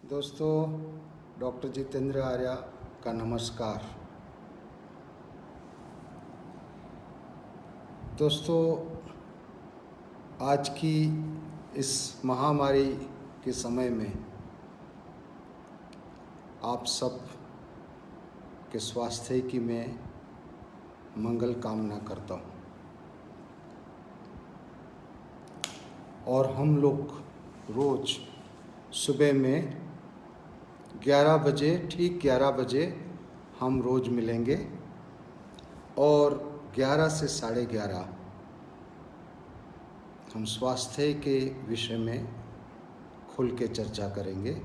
दोस्तों, डॉक्टर जितेंद्र आर्या का नमस्कार। दोस्तों, आज की इस महामारी के समय में आप सब के स्वास्थ्य की मैं मंगल कामना करता हूँ। और हम लोग रोज़ सुबह में 11 बजे, ठीक 11 बजे हम रोज़ मिलेंगे और 11 से 11:30 हम स्वास्थ्य के विषय में खुल के चर्चा करेंगे।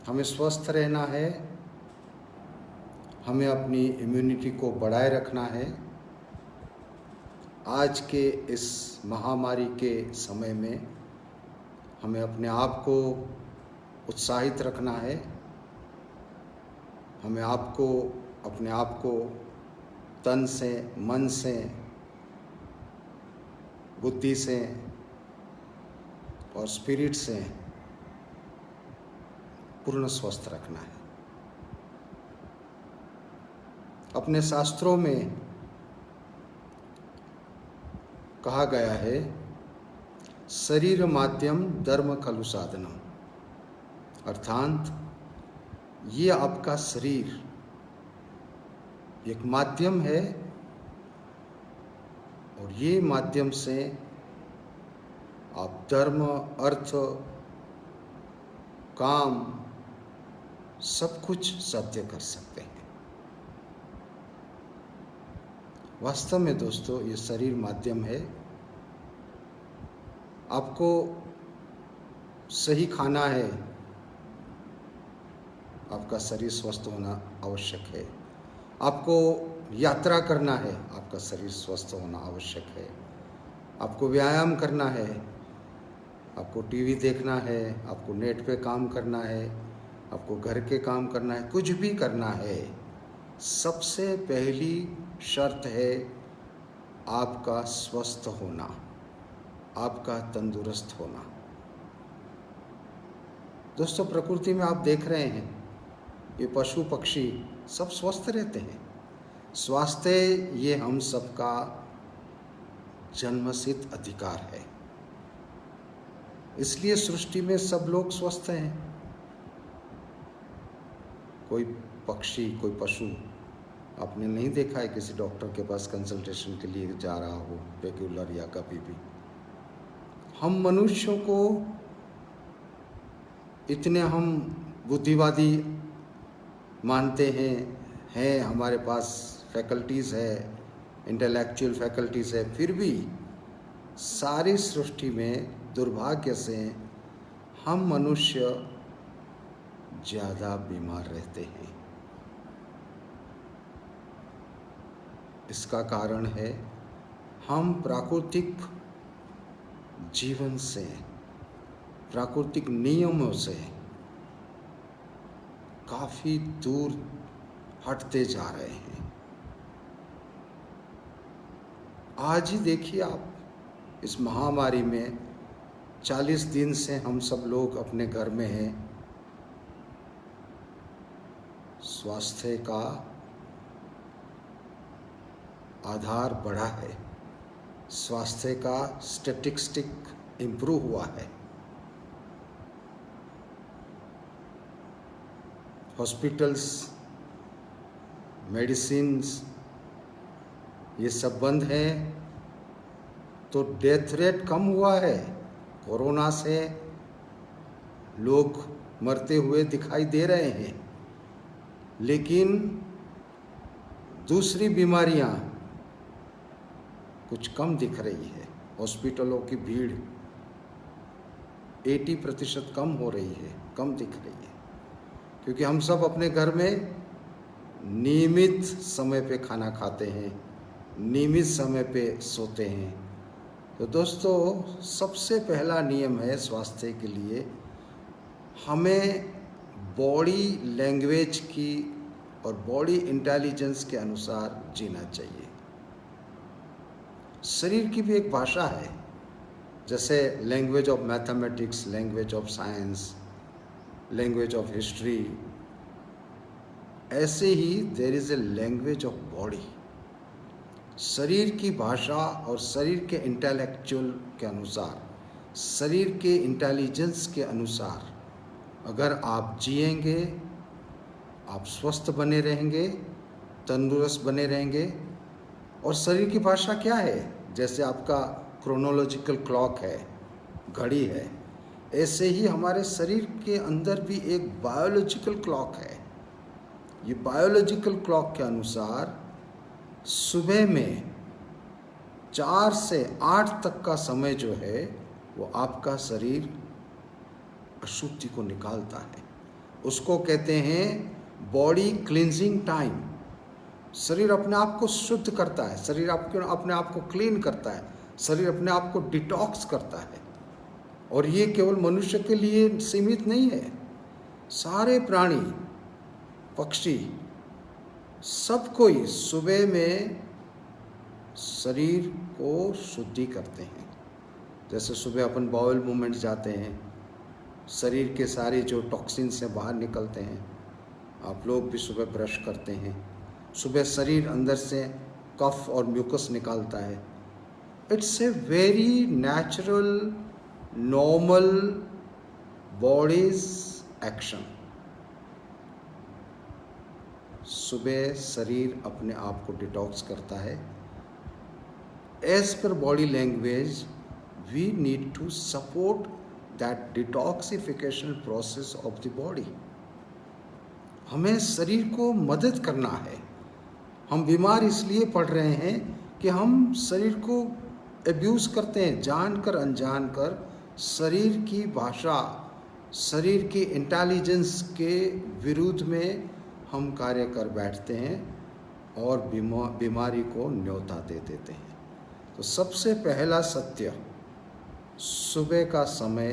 हमें स्वस्थ रहना है, हमें अपनी इम्यूनिटी को बढ़ाए रखना है। आज के इस महामारी के समय में हमें अपने आप को उत्साहित रखना है। हमें अपने आप को तन से, मन से, बुद्धि से और स्पिरिट से पूर्ण स्वस्थ रखना है। अपने शास्त्रों में कहा गया है, शरीर माध्यम धर्म खलु साधनम, अर्थात ये आपका शरीर एक माध्यम है और ये माध्यम से आप धर्म, अर्थ, काम सब कुछ साध्य कर सकते हैं। वास्तव में दोस्तों, ये शरीर माध्यम है। आपको सही खाना है, आपका शरीर स्वस्थ होना आवश्यक है। आपको यात्रा करना है, आपका शरीर स्वस्थ होना आवश्यक है। आपको व्यायाम करना है, आपको टीवी देखना है, आपको नेट पे काम करना है, आपको घर के काम करना है, कुछ भी करना है, सबसे पहली शर्त है आपका स्वस्थ होना, आपका तंदुरुस्त होना। दोस्तों, प्रकृति में आप देख रहे हैं, ये पशु पक्षी सब स्वस्थ रहते हैं। स्वास्थ्य ये हम सबका जन्मसिद्ध अधिकार है। इसलिए सृष्टि में सब लोग स्वस्थ हैं। कोई पक्षी, कोई पशु आपने नहीं देखा है किसी डॉक्टर के पास कंसल्टेशन के लिए जा रहा हो, रेगुलर या कभी भी। हम मनुष्यों को इतने हम बुद्धिवादी मानते हैं, हमारे पास फैकल्टीज़ है, इंटेलेक्चुअल फैकल्टीज़ है, फिर भी सारी सृष्टि में दुर्भाग्य से हम मनुष्य ज़्यादा बीमार रहते हैं। इसका कारण है हम प्राकृतिक जीवन से, प्राकृतिक नियमों से काफ़ी दूर हटते जा रहे हैं। आज ही देखिए आप, इस महामारी में 40 दिन से हम सब लोग अपने घर में हैं। स्वास्थ्य का आधार बढ़ा है, स्वास्थ्य का स्टैटिस्टिक इम्प्रूव हुआ है। हॉस्पिटल्स, मेडिसिन्स ये सब बंद है, तो डेथ रेट कम हुआ है। कोरोना से लोग मरते हुए दिखाई दे रहे हैं, लेकिन दूसरी बीमारियां कुछ कम दिख रही है। हॉस्पिटलों की भीड़ 80% कम हो रही है, कम दिख रही है, क्योंकि हम सब अपने घर में नियमित समय पे खाना खाते हैं, नियमित समय पे सोते हैं। तो दोस्तों, सबसे पहला नियम है स्वास्थ्य के लिए, हमें बॉडी लैंग्वेज की और बॉडी इंटेलिजेंस के अनुसार जीना चाहिए। शरीर की भी एक भाषा है, जैसे language of mathematics, language of science, language of history, ऐसे ही there is a language of body. शरीर की भाषा और शरीर के इंटेलेक्चुअल के अनुसार, शरीर के इंटेलिजेंस के अनुसार अगर आप जिएंगे, आप स्वस्थ बने रहेंगे, तंदुरुस्त बने रहेंगे। और शरीर की भाषा क्या है? जैसे आपका क्रोनोलॉजिकल क्लॉक है, घड़ी है, ऐसे ही हमारे शरीर के अंदर भी एक बायोलॉजिकल क्लॉक है। ये बायोलॉजिकल क्लॉक के अनुसार सुबह में 4 से 8 तक का समय जो है वो आपका शरीर अशुद्धि को निकालता है। उसको कहते हैं बॉडी क्लींजिंग टाइम। शरीर अपने आप को शुद्ध करता है, शरीर अपने आप को क्लीन करता है, शरीर अपने आप को डिटॉक्स करता है। और ये केवल मनुष्य के लिए सीमित नहीं है, सारे प्राणी, पक्षी, सब कोई सुबह में शरीर को शुद्धि करते हैं। जैसे सुबह अपन बाउल मूवमेंट जाते हैं, शरीर के सारे जो टॉक्सिन से बाहर निकलते हैं। आप लोग भी सुबह ब्रश करते हैं, सुबह शरीर अंदर से कफ और म्यूकस निकालता है। It's a very natural normal bodies action. सुबह शरीर अपने आप को डिटॉक्स करता है। As per body language we need to support that detoxification process of the body. हमें शरीर को मदद करना है। हम बीमार इसलिए पड़ रहे हैं कि हम शरीर को एब्यूज़ करते हैं, जानकर अनजानकर शरीर की भाषा, शरीर की इंटेलिजेंस के विरुद्ध में हम कार्य कर बैठते हैं और बीमारी को न्योता दे देते हैं। तो सबसे पहला सत्य, सुबह का समय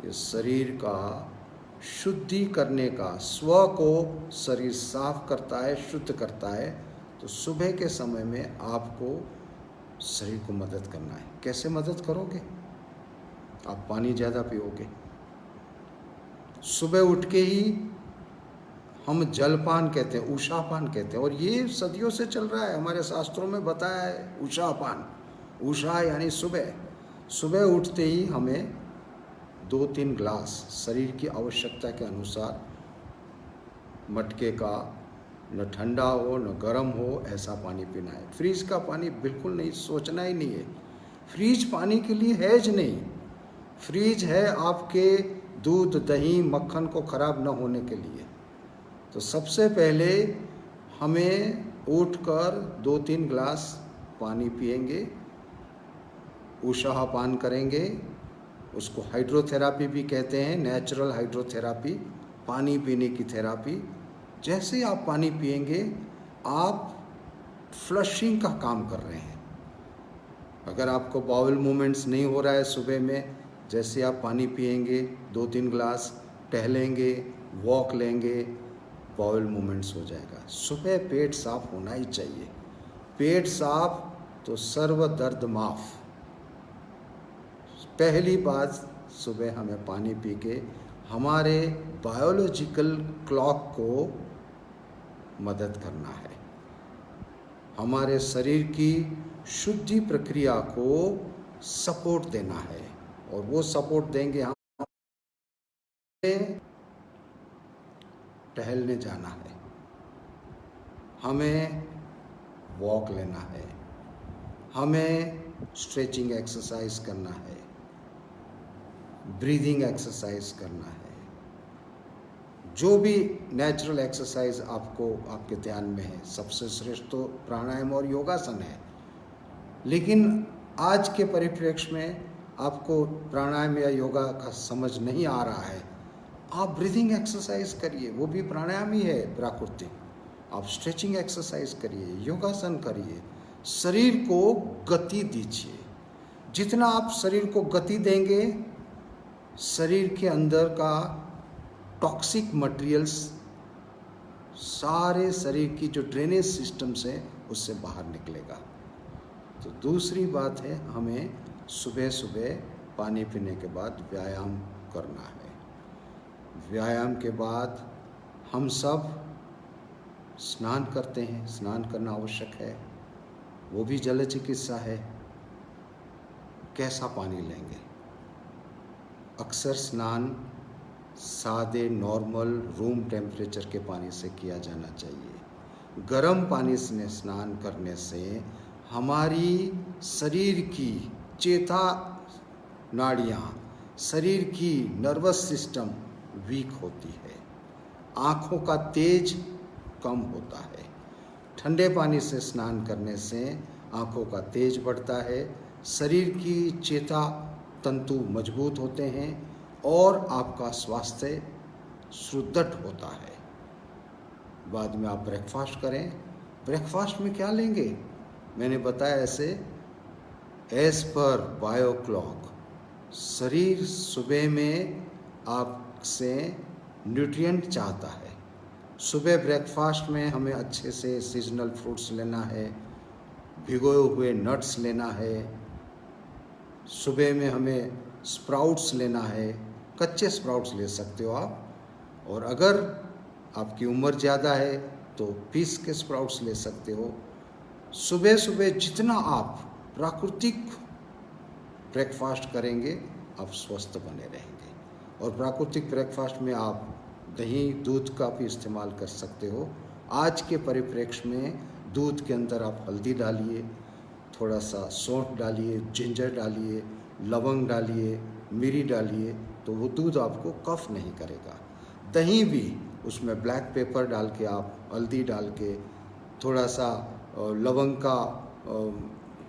ये शरीर का शुद्धि करने का, स्व को शरीर साफ करता है, शुद्ध करता है। तो सुबह के समय में आपको शरीर को मदद करना है। कैसे मदद करोगे? आप पानी ज़्यादा पियोगे। सुबह उठ के ही हम जलपान कहते हैं, उषापान कहते हैं, और ये सदियों से चल रहा है, हमारे शास्त्रों में बताया है उषापान। उषा यानी सुबह। सुबह उठते ही हमें 2-3 ग्लास शरीर की आवश्यकता के अनुसार, मटके का, न ठंडा हो न गर्म हो, ऐसा पानी पीना है। फ्रीज का पानी बिल्कुल नहीं, सोचना ही नहीं है। फ्रीज पानी के लिए है ज नहीं, फ्रीज है आपके दूध, दही, मक्खन को खराब न होने के लिए। तो सबसे पहले हमें उठकर 2-3 ग्लास पानी पिएंगे, उषापान करेंगे। उसको हाइड्रोथेरापी भी कहते हैं, नेचुरल हाइड्रोथेरापी, पानी पीने की थेरापी। जैसे ही आप पानी पिएंगे आप फ्लशिंग का काम कर रहे हैं। अगर आपको बाउल मूवमेंट्स नहीं हो रहा है सुबह में, जैसे आप पानी पिएंगे 2-3 ग्लास, टहलेंगे, वॉक लेंगे, बाउल मूवमेंट्स हो जाएगा। सुबह पेट साफ होना ही चाहिए। पेट साफ तो सर्व दर्द माफ़। पहली बात, सुबह हमें पानी पी के हमारे बायोलॉजिकल क्लॉक को मदद करना है, हमारे शरीर की शुद्धि प्रक्रिया को सपोर्ट देना है। और वो सपोर्ट देंगे हम, टहलने जाना है, हमें वॉक लेना है, हमें स्ट्रेचिंग एक्सरसाइज करना है, ब्रीदिंग एक्सरसाइज करना है। जो भी नेचुरल एक्सरसाइज आपको आपके ध्यान में है, सबसे श्रेष्ठ तो प्राणायाम और योगासन है। लेकिन आज के परिप्रेक्ष्य में आपको प्राणायाम या योगा का समझ नहीं आ रहा है, आप ब्रीदिंग एक्सरसाइज करिए, वो भी प्राणायाम ही है प्राकृतिक। आप स्ट्रेचिंग एक्सरसाइज करिए, योगासन करिए, शरीर को गति दीजिए। जितना आप शरीर को गति देंगे, शरीर के अंदर का टॉक्सिक मटेरियल्स सारे शरीर की जो ड्रेनेज सिस्टम से उससे बाहर निकलेगा। तो दूसरी बात है, हमें सुबह सुबह पानी पीने के बाद व्यायाम करना है। व्यायाम के बाद हम सब स्नान करते हैं, स्नान करना आवश्यक है, वो भी जल चिकित्सा है। कैसा पानी लेंगे? अक्सर स्नान सादे नॉर्मल रूम टेम्परेचर के पानी से किया जाना चाहिए। गर्म पानी से स्नान करने से हमारी शरीर की चेता नाड़ियाँ, शरीर की नर्वस सिस्टम वीक होती है, आँखों का तेज कम होता है। ठंडे पानी से स्नान करने से आँखों का तेज बढ़ता है, शरीर की चेता तंतु मजबूत होते हैं और आपका स्वास्थ्य सुदृढ़ होता है। बाद में आप ब्रेकफास्ट करें। ब्रेकफास्ट में क्या लेंगे? मैंने बताया ऐसे, एज पर बायो क्लॉक शरीर सुबह में आपसे न्यूट्रिएंट चाहता है। सुबह ब्रेकफास्ट में हमें अच्छे से सीजनल फ्रूट्स लेना है, भिगोए हुए नट्स लेना है, सुबह में हमें स्प्राउट्स लेना है, कच्चे स्प्राउट्स ले सकते हो आप, और अगर आपकी उम्र ज़्यादा है तो पीस के स्प्राउट्स ले सकते हो। सुबह सुबह जितना आप प्राकृतिक ब्रेकफास्ट करेंगे आप स्वस्थ बने रहेंगे। और प्राकृतिक ब्रेकफास्ट में आप दही दूध का भी इस्तेमाल कर सकते हो। आज के परिप्रेक्ष्य में दूध के अंदर आप हल्दी डालिए, थोड़ा सा सौंठ डालिए, जिंजर डालिए, लवंग डालिए, मिरी डालिए, तो वो दूध आपको कफ नहीं करेगा। दही भी उसमें ब्लैक पेपर डाल के, आप हल्दी डाल के, थोड़ा सा लवंग का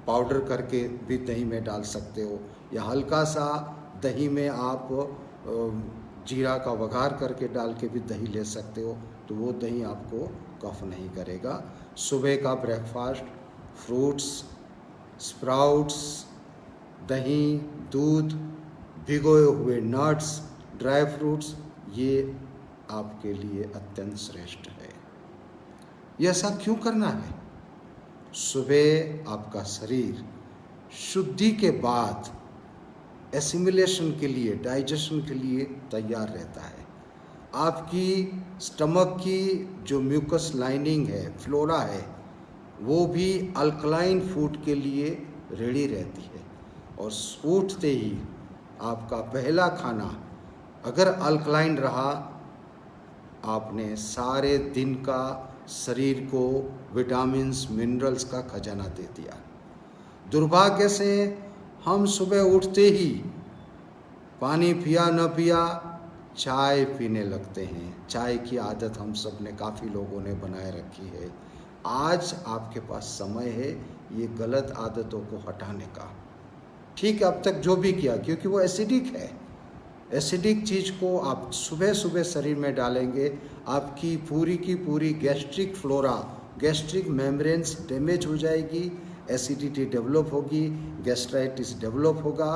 पाउडर करके भी दही में डाल सकते हो, या हल्का सा दही में आप जीरा का वघार करके डाल के भी दही ले सकते हो, तो वो दही आपको कफ नहीं करेगा। सुबह का ब्रेकफास्ट फ्रूट्स, स्प्राउट्स, दही, दूध, भिगोए हुए नट्स, ड्राई फ्रूट्स, ये आपके लिए अत्यंत श्रेष्ठ है। ये ऐसा क्यों करना है? सुबह आपका शरीर शुद्धि के बाद एसिमिलेशन के लिए, डाइजेशन के लिए तैयार रहता है। आपकी स्टमक की जो म्यूकस लाइनिंग है, फ्लोरा है, वो भी अल्कलाइन फूड के लिए रेडी रहती है, और उठते ही आपका पहला खाना अगर अल्कलाइन रहा, आपने सारे दिन का शरीर को विटामिन्स, मिनरल्स का खजाना दे दिया। दुर्भाग्य से हम सुबह उठते ही पानी पिया न पिया चाय पीने लगते हैं। चाय की आदत हम सब ने, काफ़ी लोगों ने बनाए रखी है। आज आपके पास समय है ये गलत आदतों को हटाने का। ठीक है, अब तक जो भी किया, क्योंकि वो एसिडिक है, एसिडिक चीज़ को आप सुबह सुबह शरीर में डालेंगे, आपकी पूरी की पूरी gastric flora, gastric membranes damage हो जाएगी, एसिडिटी डेवलप होगी, गैस्ट्राइटिस डेवलप होगा,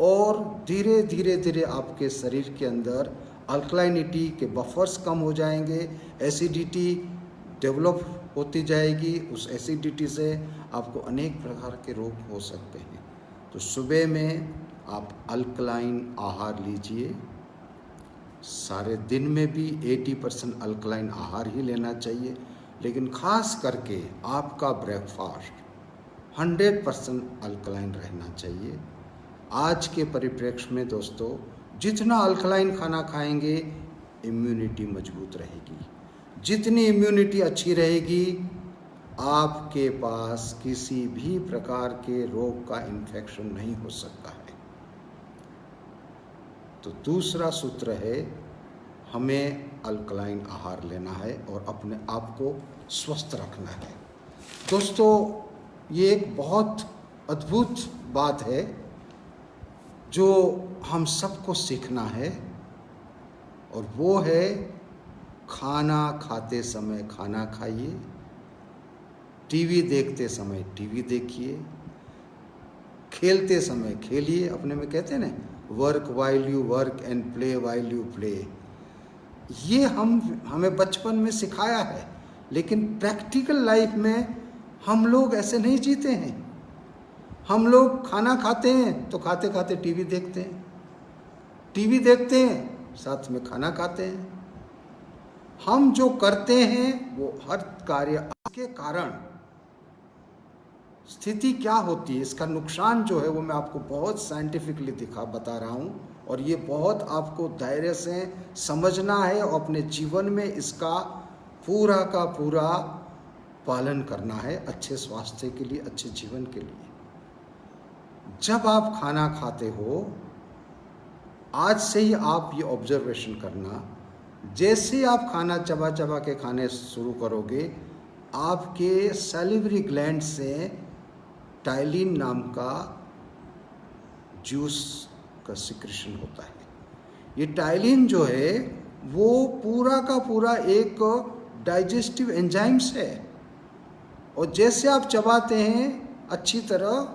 और धीरे धीरे धीरे आपके शरीर के अंदर अल्कलाइनिटी के बफर्स कम हो जाएंगे, एसिडिटी डेवलप होती जाएगी। उस एसिडिटी से आपको अनेक प्रकार के रोग हो सकते हैं। तो सुबह में आप अल्कलाइन आहार लीजिए। सारे दिन में भी 80% अल्कलाइन आहार ही लेना चाहिए, लेकिन ख़ास करके आपका ब्रेकफास्ट 100% अल्कलाइन रहना चाहिए। आज के परिप्रेक्ष्य में दोस्तों, जितना अल्कलाइन खाना खाएंगे इम्यूनिटी मजबूत रहेगी। जितनी इम्यूनिटी अच्छी रहेगी, आपके पास किसी भी प्रकार के रोग का इन्फेक्शन नहीं हो सकता है। तो दूसरा सूत्र है, हमें अल्कलाइन आहार लेना है और अपने आप को स्वस्थ रखना है। दोस्तों, ये एक बहुत अद्भुत बात है जो हम सबको सीखना है, और वो है खाना खाते समय खाना खाइए, टीवी देखते समय टीवी देखिए, खेलते समय खेलिए। अपने में कहते हैं ना, work while you work and play while you play. ये हमें बचपन में सिखाया है, लेकिन प्रैक्टिकल लाइफ में हम लोग ऐसे नहीं जीते हैं। हम लोग खाना खाते हैं तो खाते खाते टीवी देखते हैं, टीवी देखते हैं साथ में खाना खाते हैं। हम जो करते हैं वो हर कार्य के कारण स्थिति क्या होती है, इसका नुकसान जो है वो मैं आपको बहुत साइंटिफिकली बता रहा हूँ, और ये बहुत आपको धैर्य से समझना है और अपने जीवन में इसका पूरा का पूरा पालन करना है, अच्छे स्वास्थ्य के लिए, अच्छे जीवन के लिए। जब आप खाना खाते हो, आज से ही आप ये ऑब्जर्वेशन करना, जैसे आप खाना चबा चबा के खाने शुरू करोगे, आपके सैलिवरी ग्लैंड से टाइलिन नाम का जूस का सिक्रेशन होता है। ये टाइलिन जो है वो पूरा का पूरा एक डाइजेस्टिव एंजाइम्स है, और जैसे आप चबाते हैं, अच्छी तरह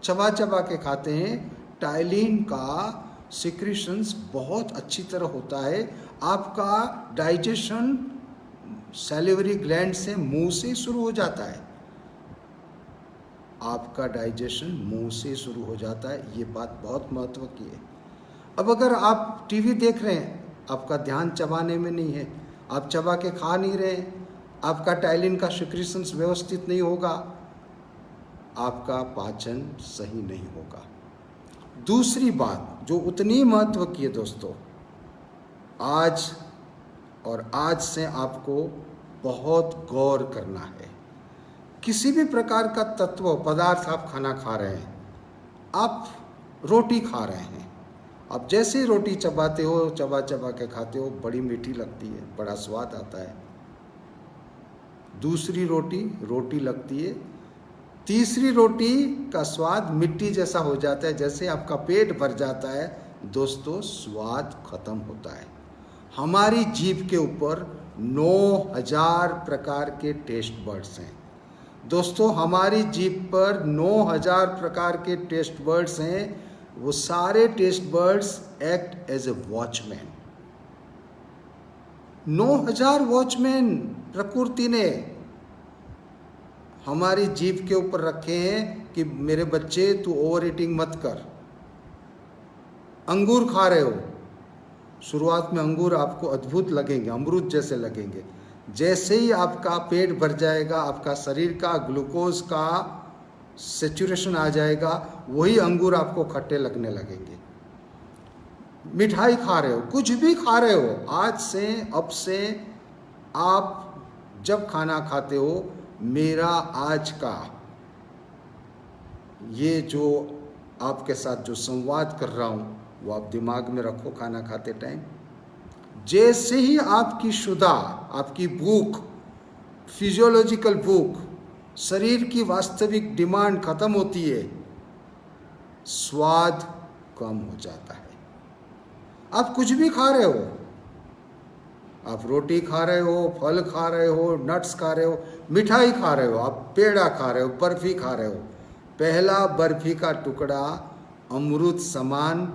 चबा चबा के खाते हैं, टाइलिन का सिक्रेशंस बहुत अच्छी तरह होता है। आपका डाइजेशन सैलिवरी ग्लैंड से मुंह से शुरू हो जाता है, आपका डाइजेशन मुंह से शुरू हो जाता है। ये बात बहुत महत्व की है। अब अगर आप टीवी देख रहे हैं, आपका ध्यान चबाने में नहीं है, आप चबा के खा नहीं रहे हैं, आपका टाइलिन का सिक्रेशंस व्यवस्थित नहीं होगा, आपका पाचन सही नहीं होगा। दूसरी बात जो उतनी महत्व की है दोस्तों, आज से आपको बहुत गौर करना है। किसी भी प्रकार का तत्व पदार्थ आप खाना खा रहे हैं, आप रोटी खा रहे हैं, आप जैसे ही रोटी चबाते हो, चबा चबा के खाते हो, बड़ी मीठी लगती है, बड़ा स्वाद आता है। दूसरी रोटी लगती है, तीसरी रोटी का स्वाद मिट्टी जैसा हो जाता है। जैसे आपका पेट भर जाता है दोस्तों, स्वाद खत्म होता है। हमारी जीभ के ऊपर 9000 प्रकार के टेस्ट बर्ड्स हैं दोस्तों, हमारी जीभ पर 9000 प्रकार के टेस्ट बर्ड्स हैं। वो सारे test birds act as a watchman. 9000 watchman प्रकृति ने हमारी जीभ के ऊपर रखे हैं कि मेरे बच्चे तू ओवर ईटिंग मत कर। अंगूर खा रहे हो, शुरुआत में अंगूर आपको अद्भुत लगेंगे, अमरूद जैसे लगेंगे। जैसे ही आपका पेट भर जाएगा, आपका शरीर का ग्लूकोज का सेचुरेशन आ जाएगा, वही अंगूर आपको खट्टे लगने लगेंगे। मिठाई खा रहे हो, कुछ भी खा रहे हो, आज से अब से आप जब खाना खाते हो, मेरा आज का ये जो आपके साथ जो संवाद कर रहा हूँ वो आप दिमाग में रखो खाना खाते टाइम। जैसे ही आपकी क्षुधा, आपकी भूख, फिजियोलॉजिकल भूख, शरीर की वास्तविक डिमांड खत्म होती है, स्वाद कम हो जाता है। आप कुछ भी खा रहे हो, आप रोटी खा रहे हो, फल खा रहे हो, नट्स खा रहे हो, मिठाई खा रहे हो, आप पेड़ा खा रहे हो, बर्फी खा रहे हो, पहला बर्फी का टुकड़ा अमृत समान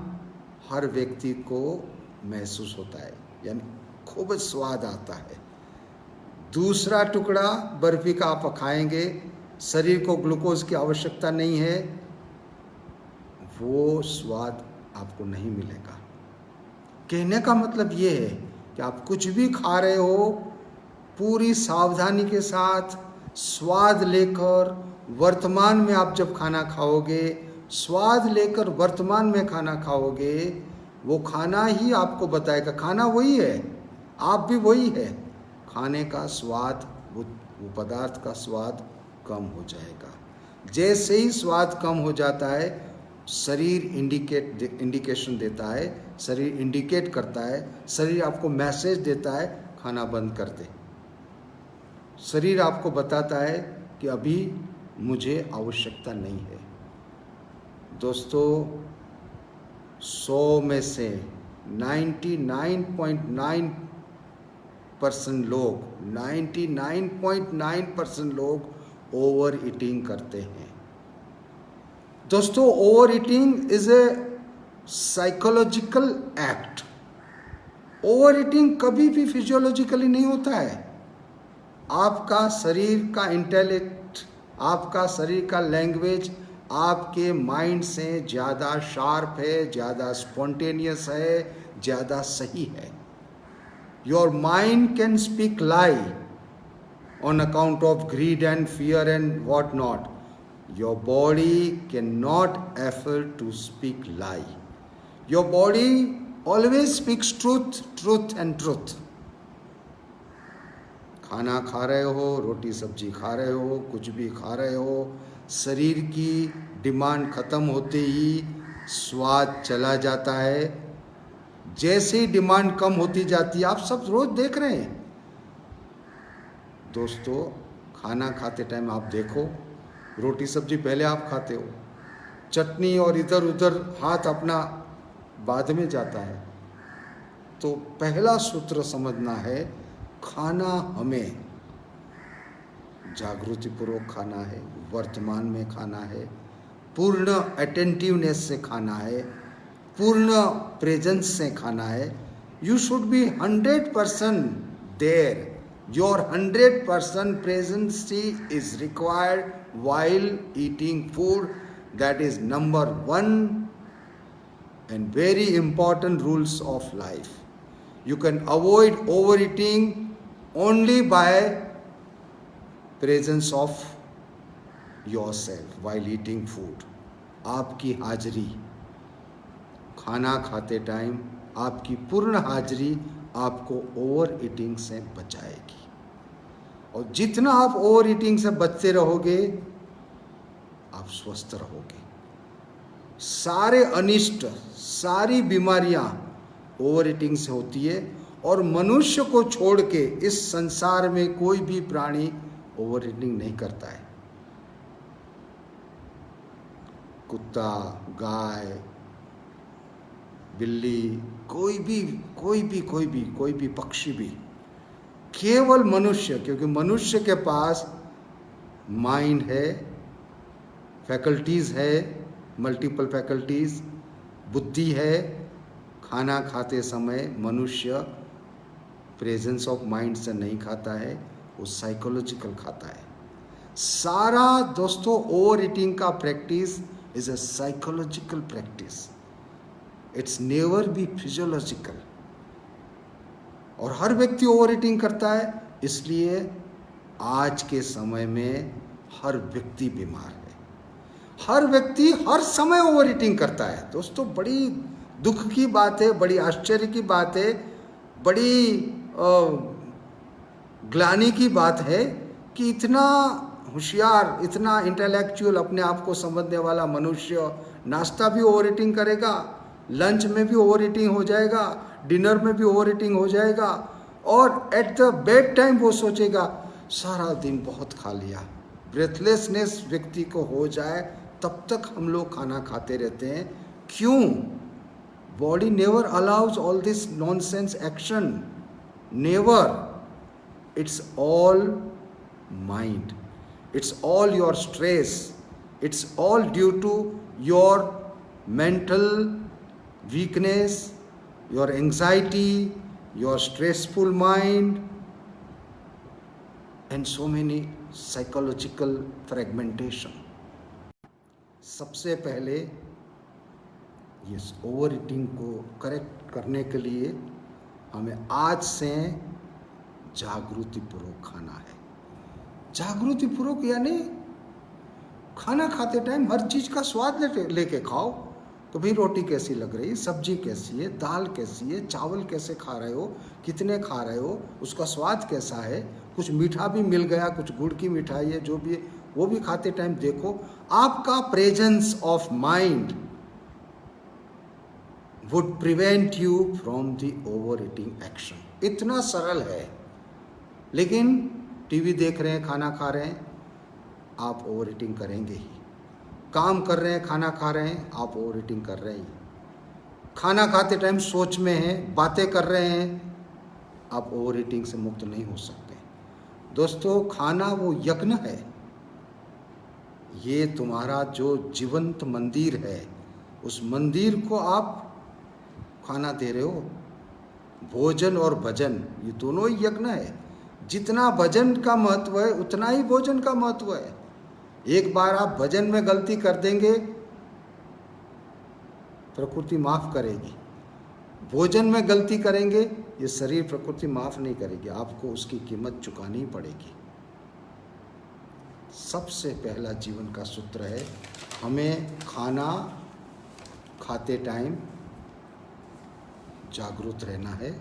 हर व्यक्ति को महसूस होता है, यानी खूब स्वाद आता है। दूसरा टुकड़ा बर्फी का आप खाएंगे, शरीर को ग्लूकोज की आवश्यकता नहीं है, वो स्वाद आपको नहीं मिलेगा। कहने का मतलब ये है कि आप कुछ भी खा रहे हो, पूरी सावधानी के साथ स्वाद लेकर वर्तमान में आप जब खाना खाओगे, स्वाद लेकर वर्तमान में खाना खाओगे, वो खाना ही आपको बताएगा। खाना वही है, आप भी वही है। खाने का स्वाद, वो पदार्थ का स्वाद कम हो जाएगा। जैसे ही स्वाद कम हो जाता है, शरीर इंडिकेशन देता है, शरीर इंडिकेट करता है, शरीर आपको मैसेज देता है खाना बंद कर दे। शरीर आपको बताता है कि अभी मुझे आवश्यकता नहीं है। दोस्तों, 100 में से 99.9% लोग ओवर ईटिंग करते हैं। दोस्तों, over eating is a psychological act. Over eating कभी भी फिजियोलॉजिकली नहीं होता है। आपका शरीर का इंटेलेक्ट, आपका शरीर का लैंग्वेज आपके माइंड से ज़्यादा शार्प है, ज़्यादा स्पॉन्टेनियस है, ज़्यादा सही है। Your mind can speak lie on account of greed and fear and what not. Your body cannot afford to speak lie. Your body always speaks truth, truth and truth. खाना खा रहे हो, रोटी सब्जी खा रहे हो, कुछ भी खा रहे हो, शरीर की डिमांड खत्म होते ही स्वाद चला जाता है। जैसे ही डिमांड कम होती जाती है, आप सब रोज देख रहे हैं दोस्तों, खाना खाते टाइम आप देखो, रोटी सब्जी पहले आप खाते हो, चटनी और इधर उधर हाथ अपना बाद में जाता है। तो पहला सूत्र समझना है, खाना हमें जागृतिपूर्वक खाना है, वर्तमान में खाना है, पूर्ण अटेंटिवनेस से खाना है, पूर्ण प्रेजेंस से खाना है। You should be 100% there. Your 100% presence is required while eating food. That is number one and very important rules of life. You can avoid overeating only by presence of yourself while eating food. आपकी हाजिरी, खाना खाते time आपकी पूर्ण हाजिरी आपको over eating से बचाएगी। और जितना आप ओवर ईटिंग से बचते रहोगे, आप स्वस्थ रहोगे। सारे अनिष्ट, सारी बीमारियां ओवर ईटिंग से होती है। और मनुष्य को छोड़ के इस संसार में कोई भी प्राणी ओवर ईटिंग नहीं करता है। कुत्ता, गाय, बिल्ली, कोई भी पक्षी भी, केवल मनुष्य, क्योंकि मनुष्य के पास माइंड है, फैकल्टीज है, मल्टीपल फैकल्टीज, बुद्धि है। खाना खाते समय मनुष्य प्रेजेंस ऑफ माइंड से नहीं खाता है, वो साइकोलॉजिकल खाता है। सारा दोस्तों ओवर ईटिंग का practice is a psychological practice, it's never be physiological. और हर व्यक्ति ओवर ईटिंग करता है, इसलिए आज के समय में हर व्यक्ति बीमार है। हर व्यक्ति हर समय ओवर ईटिंग करता है दोस्तों। बड़ी दुख की बात है, बड़ी आश्चर्य की बात है, बड़ी ग्लानि की बात है कि इतना होशियार, इतना इंटेलेक्चुअल, अपने आप को समझने वाला मनुष्य नाश्ता भी ओवर ईटिंग करेगा, लंच में भी ओवर ईटिंग हो जाएगा, डिनर में भी ओवर ईटिंग हो जाएगा, और एट द बेड टाइम वो सोचेगा सारा दिन बहुत खा लिया। ब्रेथलेसनेस व्यक्ति को हो जाए तब तक हम लोग खाना खाते रहते हैं। क्यों? Body never allows all this nonsense action, never. It's all mind, it's all your stress, it's all due to your mental weakness, your anxiety, your stressful mind, and so many psychological fragmentation. सबसे पहले ये over eating को correct करने के लिए हमें आज से जागृतिपूर्वक खाना है। जागृतिपूर्वक यानी खाना खाते टाइम हर चीज का स्वाद लेके खाओ। तो भाई रोटी कैसी लग रही, सब्जी कैसी है, दाल कैसी है, चावल कैसे खा रहे हो, कितने खा रहे हो, उसका स्वाद कैसा है, कुछ मीठा भी मिल गया, कुछ गुड़ की मिठाई है, जो भी है वो भी खाते टाइम देखो। आपका presence of mind would prevent you from the over eating action. इतना सरल है, लेकिन टीवी देख रहे हैं, खाना खा रहे हैं, आप ओवर ईटिंग करेंगे ही। काम कर रहे हैं, खाना खा रहे हैं, आप ओवर ईटिंग कर रहे हैं। खाना खाते टाइम सोच में हैं, बातें कर रहे हैं, आप ओवर ईटिंग से मुक्त नहीं हो सकते। दोस्तों, खाना वो यज्ञ है, ये तुम्हारा जो जीवंत मंदिर है, उस मंदिर को आप खाना दे रहे हो। भोजन और भजन ये दोनों ही यज्ञ है। जितना भजन का महत्व है उतना ही भोजन का महत्व है। एक बार आप भजन में गलती कर देंगे, प्रकृति माफ करेगी, भोजन में गलती करेंगे, ये शरीर प्रकृति माफ नहीं करेगी, आपको उसकी कीमत चुकानी ही पड़ेगी। सबसे पहला जीवन का सूत्र है, हमें खाना खाते टाइम जागरूक रहना है,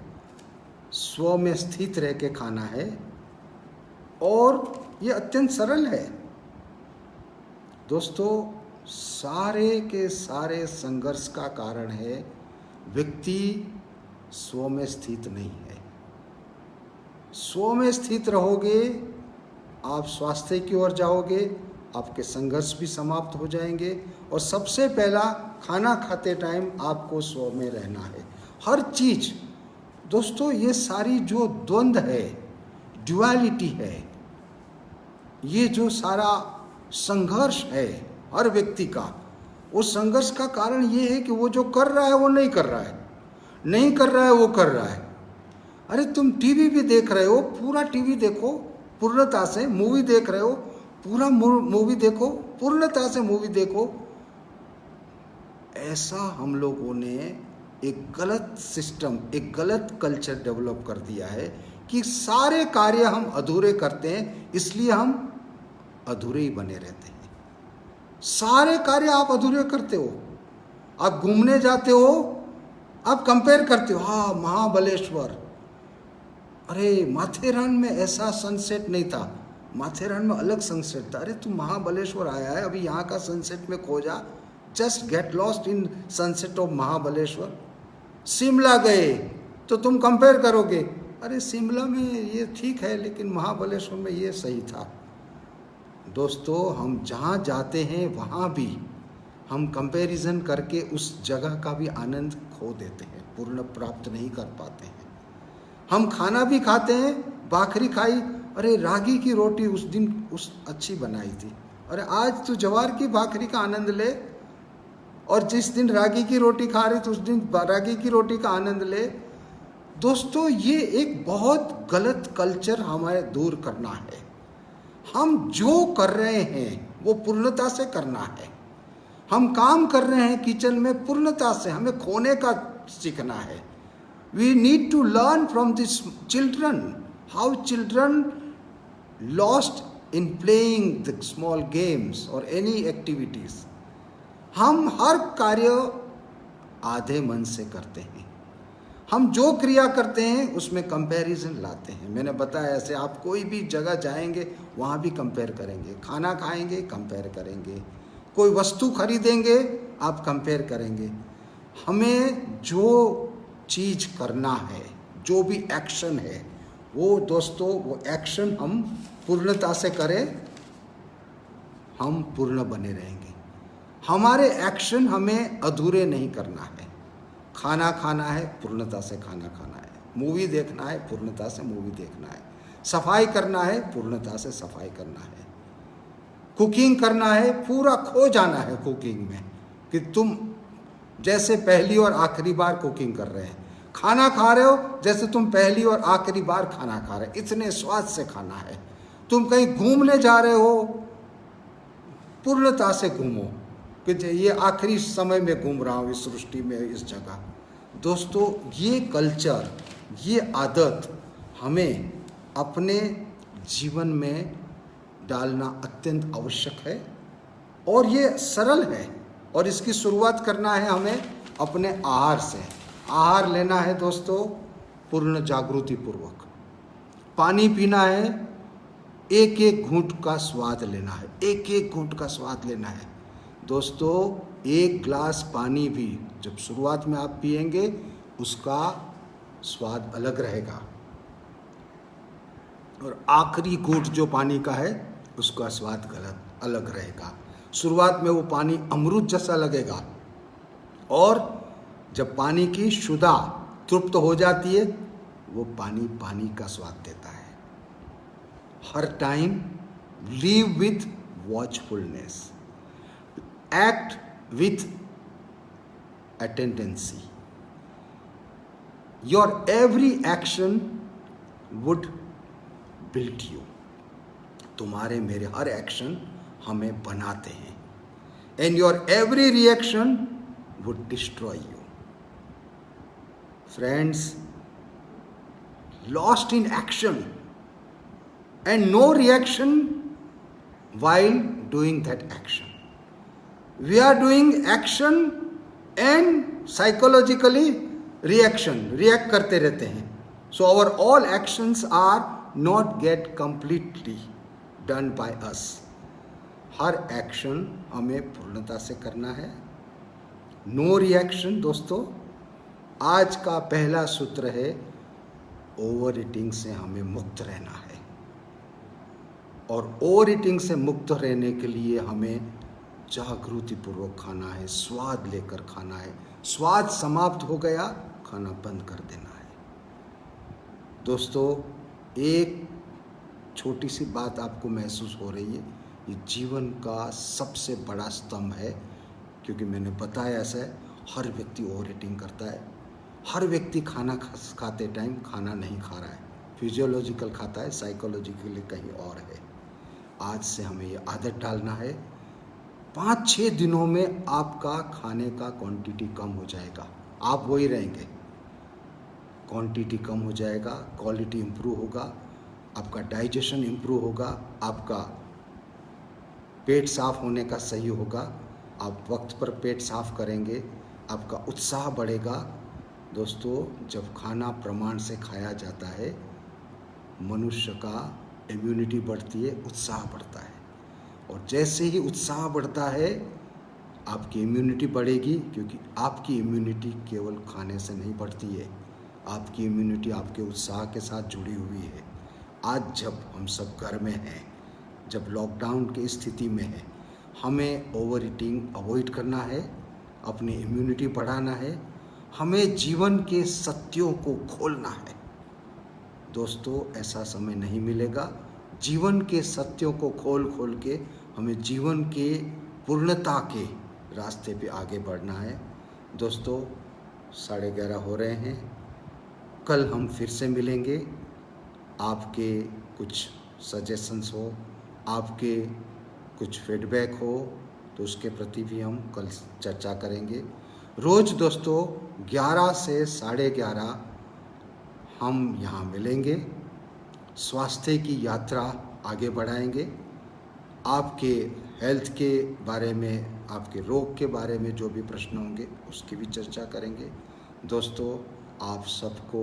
स्व में स्थित रह के खाना है, और ये अत्यंत सरल है दोस्तों। सारे के सारे संघर्ष का कारण है व्यक्ति स्व में स्थित नहीं है। स्व में स्थित रहोगे, आप स्वास्थ्य की ओर जाओगे, आपके संघर्ष भी समाप्त हो जाएंगे। और सबसे पहला, खाना खाते टाइम आपको स्व में रहना है। हर चीज दोस्तों, ये सारी जो द्वंद्व है, ड्युअलिटी है, ये जो सारा संघर्ष है हर व्यक्ति का, उस संघर्ष का कारण ये है कि वो जो कर रहा है वो नहीं कर रहा है, नहीं कर रहा है वो कर रहा है। अरे तुम टीवी भी देख रहे हो, पूरा टीवी देखो पूर्णता से, मूवी देख रहे हो पूरा मूवी देखो, पूर्णता से मूवी देखो। ऐसा हम लोगों ने एक गलत सिस्टम, एक गलत कल्चर डेवलप कर दिया है कि सारे कार्य हम अधूरे करते हैं, इसलिए हम अधूरे ही बने रहते हैं। सारे कार्य आप अधूरे करते हो। आप घूमने जाते हो, आप कंपेयर करते हो, हाँ महाबलेश्वर, अरे माथेरान में ऐसा सनसेट नहीं था, माथेरान में अलग सनसेट था। अरे तू महाबलेश्वर आया है, अभी यहाँ का सनसेट में खो जा, just get lost in sunset of Mahabaleshwar. Shimla गए तो तुम कंपेयर करोगे, अरे शिमला में ये ठीक है लेकिन महाबलेश्वर में ये सही था। दोस्तों, हम जहाँ जाते हैं वहाँ भी हम कंपैरिजन करके उस जगह का भी आनंद खो देते हैं, पूर्ण प्राप्त नहीं कर पाते हैं। हम खाना भी खाते हैं, भाखरी खाई, अरे रागी की रोटी उस दिन उस अच्छी बनाई थी, अरे आज तू जवार की भाखरी का आनंद ले, और जिस दिन रागी की रोटी खा रही तो उस दिन रागी की रोटी का आनंद ले। दोस्तों, ये एक बहुत गलत कल्चर हमें दूर करना है। हम जो कर रहे हैं वो पूर्णता से करना है। हम काम कर रहे हैं किचन में, पूर्णता से हमें खोने का सीखना है। We need to learn from this children, how children lost in playing the small games और एनी एक्टिविटीज। हम हर कार्य आधे मन से करते हैं। हम जो क्रिया करते हैं उसमें कंपैरिजन लाते हैं। मैंने बताया, ऐसे आप कोई भी जगह जाएंगे वहाँ भी कंपेयर करेंगे, खाना खाएंगे कंपेयर करेंगे, कोई वस्तु खरीदेंगे आप कंपेयर करेंगे। हमें जो चीज़ करना है, जो भी एक्शन है, वो दोस्तों वो एक्शन हम पूर्णता से करें, हम पूर्ण बने रहेंगे। हमारे एक्शन हमें अधूरे नहीं करना है। खाना खाना है, पूर्णता से खाना खाना है। मूवी देखना है, पूर्णता से मूवी देखना है। सफाई करना है, पूर्णता से सफाई करना है। कुकिंग करना है, पूरा खो जाना है कुकिंग में, कि तुम जैसे पहली और आखिरी बार कुकिंग कर रहे हैं। खाना खा रहे हो जैसे तुम पहली और आखिरी बार खाना खा रहे, इतने स्वाद से खाना है। तुम कहीं घूमने जा रहे हो, पूर्णता से घूमो कि ये आखिरी समय में घूम रहा हूँ इस सृष्टि में, इस जगह। दोस्तों, ये कल्चर, ये आदत हमें अपने जीवन में डालना अत्यंत आवश्यक है, और ये सरल है। और इसकी शुरुआत करना है हमें अपने आहार से। आहार लेना है दोस्तों पूर्ण जागृति पूर्वक। पानी पीना है, एक एक घूंट का स्वाद लेना है, एक एक घूंट का स्वाद लेना है। दोस्तों, एक ग्लास पानी भी जब शुरुआत में आप पिएंगे उसका स्वाद अलग रहेगा, और आखिरी घूंट जो पानी का है उसका स्वाद अलग रहेगा। शुरुआत में वो पानी अमृत जैसा लगेगा, और जब पानी की शुद्धा तृप्त हो जाती है वो पानी पानी का स्वाद देता है। हर time live with watchfulness, act with attendancy. Your every action would build you. तुम्हारे मेरे हर एक्शन हमें बनाते हैं, and your every reaction would destroy you. Friends, lost in action and no reaction while doing that action. We are doing action and psychologically react करते रहते हैं. So our all actions are not get completely done by us. हर action हमें पूर्णता से करना है. No reaction. दोस्तों, आज का पहला सूत्र है, ओवर ईटिंग से हमें मुक्त रहना है. और ओवर ईटिंग से मुक्त रहने के लिए हमें जागृतिपूर्वक खाना है, स्वाद लेकर खाना है. स्वाद समाप्त हो गया, खाना बंद कर देना है. दोस्तों, एक छोटी सी बात आपको महसूस हो रही है, ये जीवन का सबसे बड़ा स्तंभ है. क्योंकि मैंने बताया ऐसा है, हर व्यक्ति ओवर ईटिंग करता है. हर व्यक्ति खाना खाते टाइम खाना नहीं खा रहा है, फिजियोलॉजिकल खाता है, साइकोलॉजिकली कहीं और है. आज से हमें ये आदत डालना है. 5-6 दिनों में आपका खाने का क्वांटिटी कम हो जाएगा. आप वही रहेंगे, क्वांटिटी कम हो जाएगा, क्वालिटी इम्प्रूव होगा, आपका डाइजेशन इम्प्रूव होगा, आपका पेट साफ होने का सही होगा, आप वक्त पर पेट साफ करेंगे, आपका उत्साह बढ़ेगा. दोस्तों, जब खाना प्रमाण से खाया जाता है, मनुष्य का इम्यूनिटी बढ़ती है, उत्साह बढ़ता है. और जैसे ही उत्साह बढ़ता है, आपकी इम्यूनिटी बढ़ेगी. क्योंकि आपकी इम्यूनिटी केवल खाने से नहीं बढ़ती है, आपकी इम्यूनिटी आपके उत्साह के साथ जुड़ी हुई है. आज जब हम सब घर में हैं, जब लॉकडाउन की स्थिति में है, हमें ओवर ईटिंग अवॉइड करना है, अपनी इम्यूनिटी बढ़ाना है, हमें जीवन के सत्यों को खोलना है. दोस्तों, ऐसा समय नहीं मिलेगा. जीवन के सत्यों को खोल के हमें जीवन के पूर्णता के रास्ते पे आगे बढ़ना है. दोस्तों, 11:30 हो रहे हैं. कल हम फिर से मिलेंगे. आपके कुछ सजेशंस हो, आपके कुछ फीडबैक हो, तो उसके प्रति भी हम कल चर्चा करेंगे. रोज़ दोस्तों 11 से 11:30 हम यहाँ मिलेंगे. स्वास्थ्य की यात्रा आगे बढ़ाएंगे. आपके हेल्थ के बारे में, आपके रोग के बारे में जो भी प्रश्न होंगे, उसकी भी चर्चा करेंगे. दोस्तों, आप सबको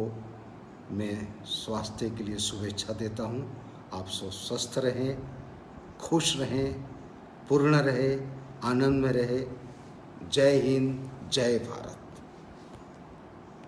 मैं स्वास्थ्य के लिए शुभेच्छा देता हूँ. आप सब स्वस्थ रहें, खुश रहें, पूर्ण रहें, आनंद में रहें. जय हिंद, जय भारत.